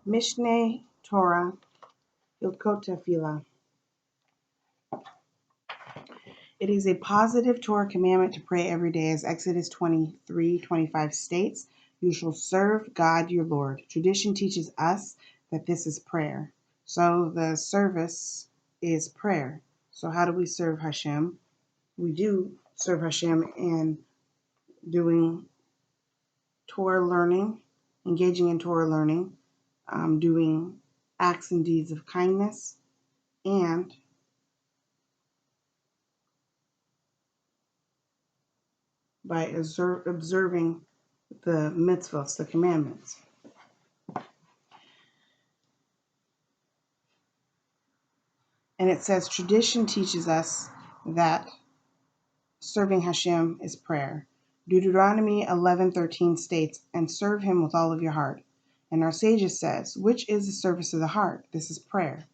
Mishneh Torah, Hilchot Tefilla. It is a positive Torah commandment to pray every day, as Exodus 23:25 states, "You shall serve God your Lord." Tradition teaches us that this is prayer. So the service is prayer. So how do we serve Hashem? We do serve Hashem in doing Torah learning, engaging in Torah learning, doing acts and deeds of kindness, and by observing the mitzvahs, the commandments. And it says tradition teaches us that serving Hashem is prayer. Deuteronomy 11:13 states, "And serve him with all of your heart." And our sages says, which is the service of the heart? This is prayer.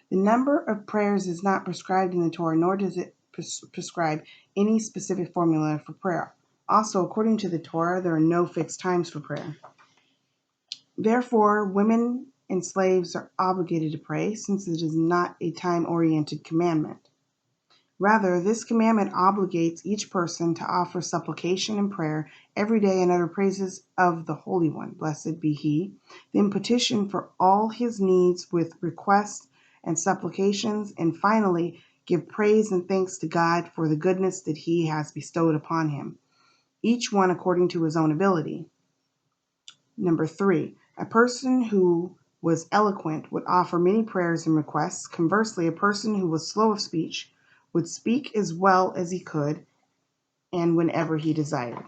The number of prayers is not prescribed in the Torah, nor does it prescribe any specific formula for prayer. Also, according to the Torah, there are no fixed times for prayer. Therefore, women and slaves are obligated to pray, since it is not a time-oriented commandment. Rather, this commandment obligates each person to offer supplication and prayer every day and utter praises of the Holy One, blessed be He, then petition for all his needs with requests and supplications, and finally give praise and thanks to God for the goodness that He has bestowed upon him, each one according to his own ability. Number 3, a person who was eloquent would offer many prayers and requests. Conversely, a person who was slow of speech would speak as well as he could and whenever he desired.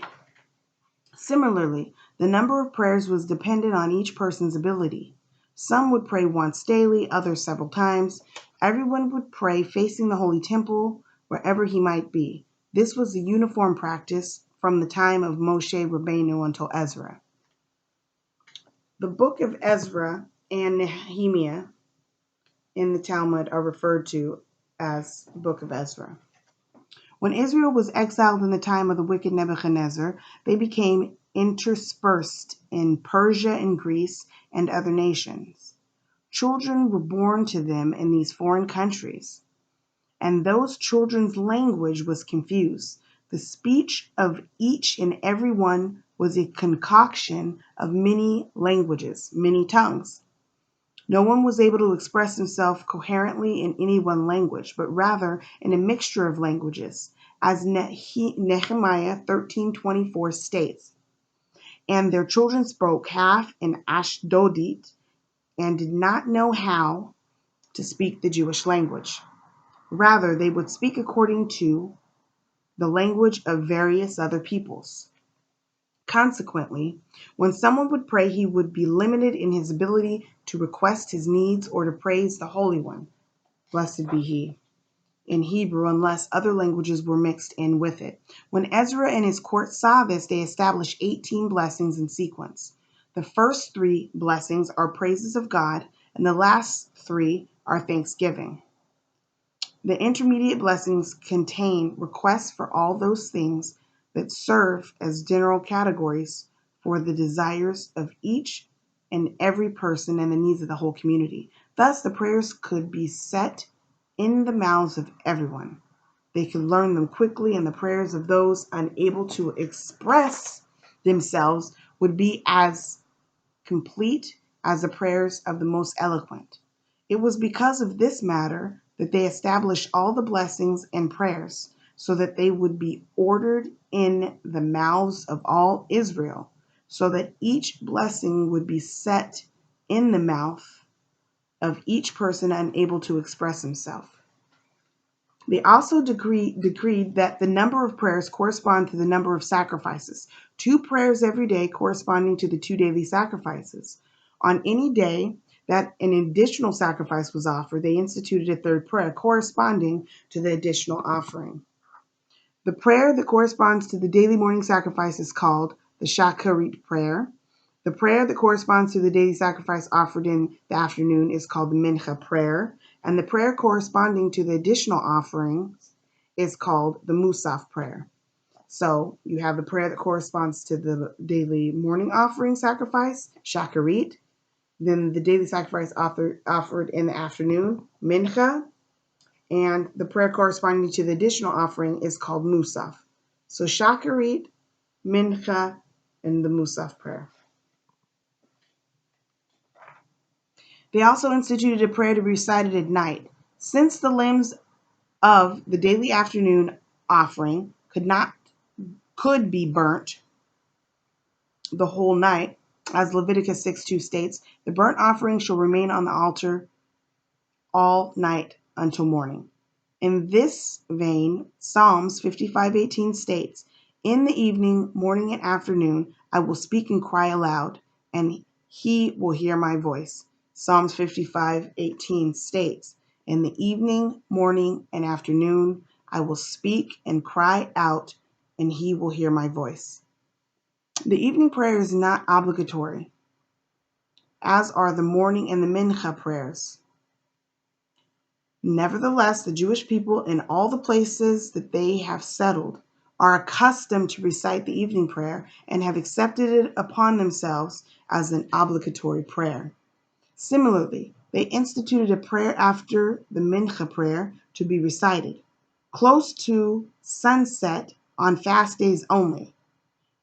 Similarly, the number of prayers was dependent on each person's ability. Some would pray once daily, others several times. Everyone would pray facing the Holy Temple wherever he might be. This was a uniform practice from the time of Moshe Rabbeinu until Ezra. The book of Ezra and Nehemiah in the Talmud are referred to as the book of Ezra. When Israel was exiled in the time of the wicked Nebuchadnezzar, they became interspersed in Persia and Greece and other nations. Children were born to them in these foreign countries, and those children's language was confused. The speech of each and every one was a concoction of many languages, many tongues. No one was able to express himself coherently in any one language, but rather in a mixture of languages, as Nehemiah 13:24 states. And their children spoke half in Ashdodite and did not know how to speak the Jewish language. Rather, they would speak according to the language of various other peoples. Consequently, when someone would pray, he would be limited in his ability to request his needs or to praise the Holy One, blessed be He, in Hebrew, unless other languages were mixed in with it. When Ezra and his court saw this, they established 18 blessings in sequence. The first 3 blessings are praises of God, and the last 3 are thanksgiving. The intermediate blessings contain requests for all those things that serve as general categories for the desires of each and every person and the needs of the whole community. Thus, the prayers could be set in the mouths of everyone. They could learn them quickly, and the prayers of those unable to express themselves would be as complete as the prayers of the most eloquent. It was because of this matter that they established all the blessings and prayers, so that they would be ordered in the mouths of all Israel, so that each blessing would be set in the mouth of each person unable to express himself. They also decreed that the number of prayers correspond to the number of sacrifices, 2 prayers every day corresponding to the 2 daily sacrifices. On any day that an additional sacrifice was offered, they instituted a 3rd prayer corresponding to the additional offering. The prayer that corresponds to the daily morning sacrifice is called the Shacharit prayer. The prayer that corresponds to the daily sacrifice offered in the afternoon is called the Mincha prayer, and the prayer corresponding to the additional offerings is called the Musaf prayer. So you have the prayer that corresponds to the daily morning offering sacrifice, Shacharit, Then the daily sacrifice offered in the afternoon, mincha, and the prayer corresponding to the additional offering is called musaf. So shacharit, mincha, and the musaf prayer. They also instituted a prayer to be recited at night. Since the limbs of the daily afternoon offering could be burnt the whole night, as Leviticus 6:2 states, the burnt offering shall remain on the altar all night until morning. In this vein, Psalms 55:18 states, "In the evening, morning, and afternoon, I will speak and cry aloud, and he will hear my voice." Psalms 55:18 states, "In the evening, morning, and afternoon, I will speak and cry out, and he will hear my voice." The evening prayer is not obligatory, as are the morning and the mincha prayers. Nevertheless, the Jewish people in all the places that they have settled are accustomed to recite the evening prayer and have accepted it upon themselves as an obligatory prayer. Similarly, they instituted a prayer after the mincha prayer to be recited, close to sunset on fast days only,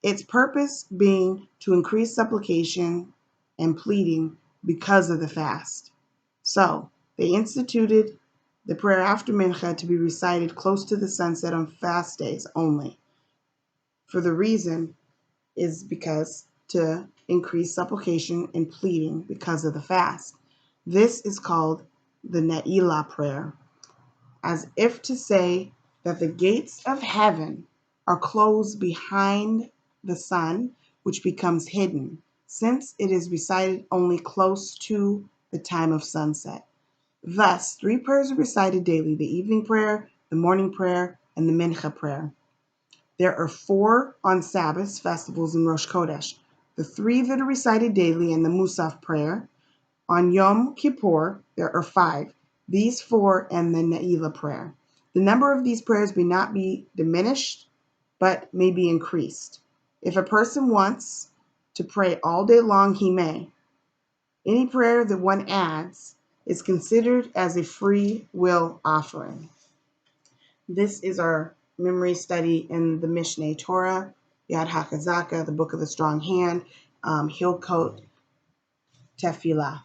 its purpose being to increase supplication and pleading because of the fast. So, they instituted the prayer after mincha to be recited close to the sunset on fast days only. For the reason is because to increase supplication and pleading because of the fast. This is called the Ne'ilah prayer, as if to say that the gates of heaven are closed behind the sun, which becomes hidden, since it is recited only close to the time of sunset. Thus, 3 prayers are recited daily: the evening prayer, the morning prayer, and the mincha prayer. There are 4 on Sabbaths, festivals, and Rosh Chodesh. The 3 that are recited daily in the Musaf prayer. On Yom Kippur, there are 5. These 4 and the Ne'ilah prayer. The number of these prayers may not be diminished, but may be increased. If a person wants to pray all day long, he may. Any prayer that one adds is considered as a free will offering. This is our memory study in the Mishneh Torah, Yad HaChazaka, the Book of the Strong Hand, Hilchot, Tefilla.